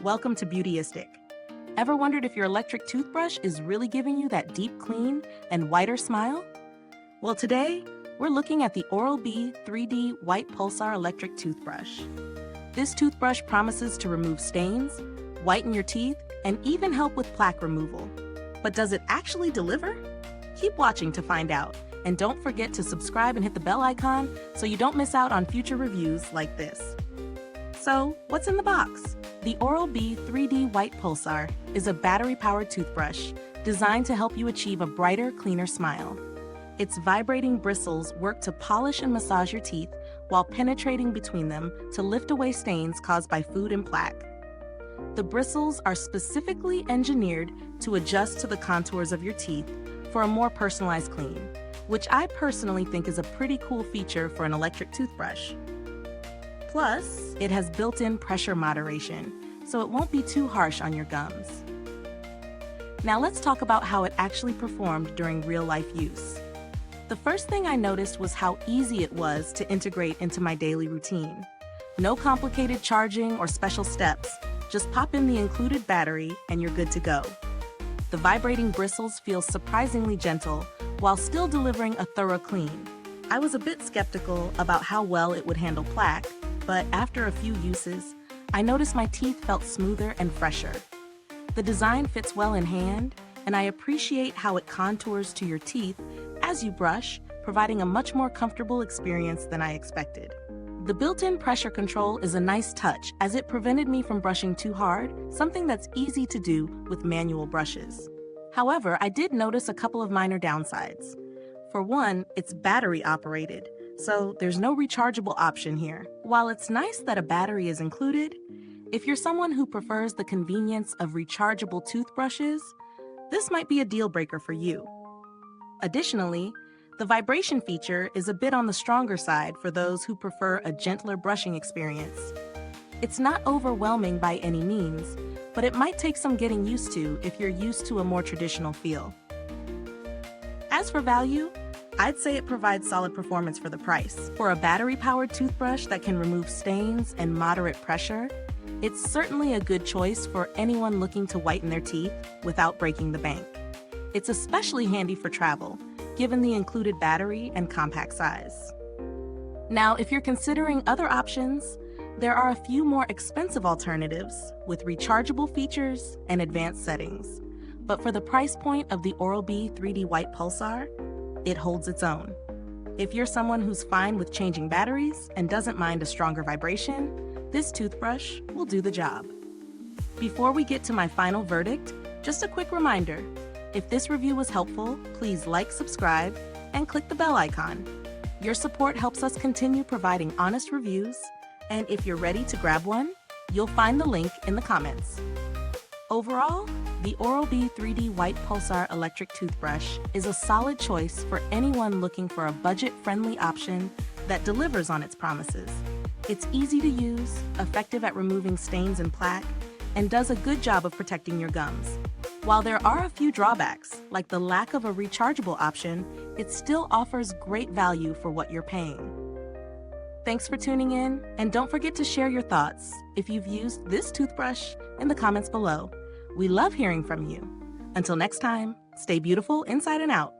Welcome to Beautyistic. Ever wondered if your electric toothbrush is really giving you that deep clean and whiter smile? Well, today, we're looking at the Oral-B 3D White Pulsar Electric Toothbrush. This toothbrush promises to remove stains, whiten your teeth, and even help with plaque removal. But does it actually deliver? Keep watching to find out, and don't forget to subscribe and hit the bell icon so you don't miss out on future reviews like this. So, what's in the box? The Oral-B 3D White Pulsar is a battery-powered toothbrush designed to help you achieve a brighter, cleaner smile. Its vibrating bristles work to polish and massage your teeth while penetrating between them to lift away stains caused by food and plaque. The bristles are specifically engineered to adjust to the contours of your teeth for a more personalized clean, which I personally think is a pretty cool feature for an electric toothbrush. Plus, it has built-in pressure moderation, so it won't be too harsh on your gums. Now let's talk about how it actually performed during real-life use. The first thing I noticed was how easy it was to integrate into my daily routine. No complicated charging or special steps, just pop in the included battery and you're good to go. The vibrating bristles feel surprisingly gentle while still delivering a thorough clean. I was a bit skeptical about how well it would handle plaque, but after a few uses, I noticed my teeth felt smoother and fresher. The design fits well in hand, and I appreciate how it contours to your teeth as you brush, providing a much more comfortable experience than I expected. The built-in pressure control is a nice touch as it prevented me from brushing too hard, something that's easy to do with manual brushes. However, I did notice a couple of minor downsides. For one, it's battery operated, so there's no rechargeable option here. While it's nice that a battery is included, if you're someone who prefers the convenience of rechargeable toothbrushes, this might be a deal breaker for you. Additionally, the vibration feature is a bit on the stronger side for those who prefer a gentler brushing experience. It's not overwhelming by any means, but it might take some getting used to if you're used to a more traditional feel. As for value, I'd say it provides solid performance for the price. For a battery-powered toothbrush that can remove stains and moderate pressure, it's certainly a good choice for anyone looking to whiten their teeth without breaking the bank. It's especially handy for travel, given the included battery and compact size. Now, if you're considering other options, there are a few more expensive alternatives with rechargeable features and advanced settings. But for the price point of the Oral-B 3D White Pulsar, it holds its own. If you're someone who's fine with changing batteries and doesn't mind a stronger vibration, this toothbrush will do the job. Before we get to my final verdict, just a quick reminder, if this review was helpful, please like, subscribe, and click the bell icon. Your support helps us continue providing honest reviews, and if you're ready to grab one, you'll find the link in the comments. Overall, the Oral-B 3D White Pulsar Electric Toothbrush is a solid choice for anyone looking for a budget-friendly option that delivers on its promises. It's easy to use, effective at removing stains and plaque, and does a good job of protecting your gums. While there are a few drawbacks, like the lack of a rechargeable option, it still offers great value for what you're paying. Thanks for tuning in, and don't forget to share your thoughts if you've used this toothbrush in the comments below. We love hearing from you. Until next time, stay beautiful inside and out.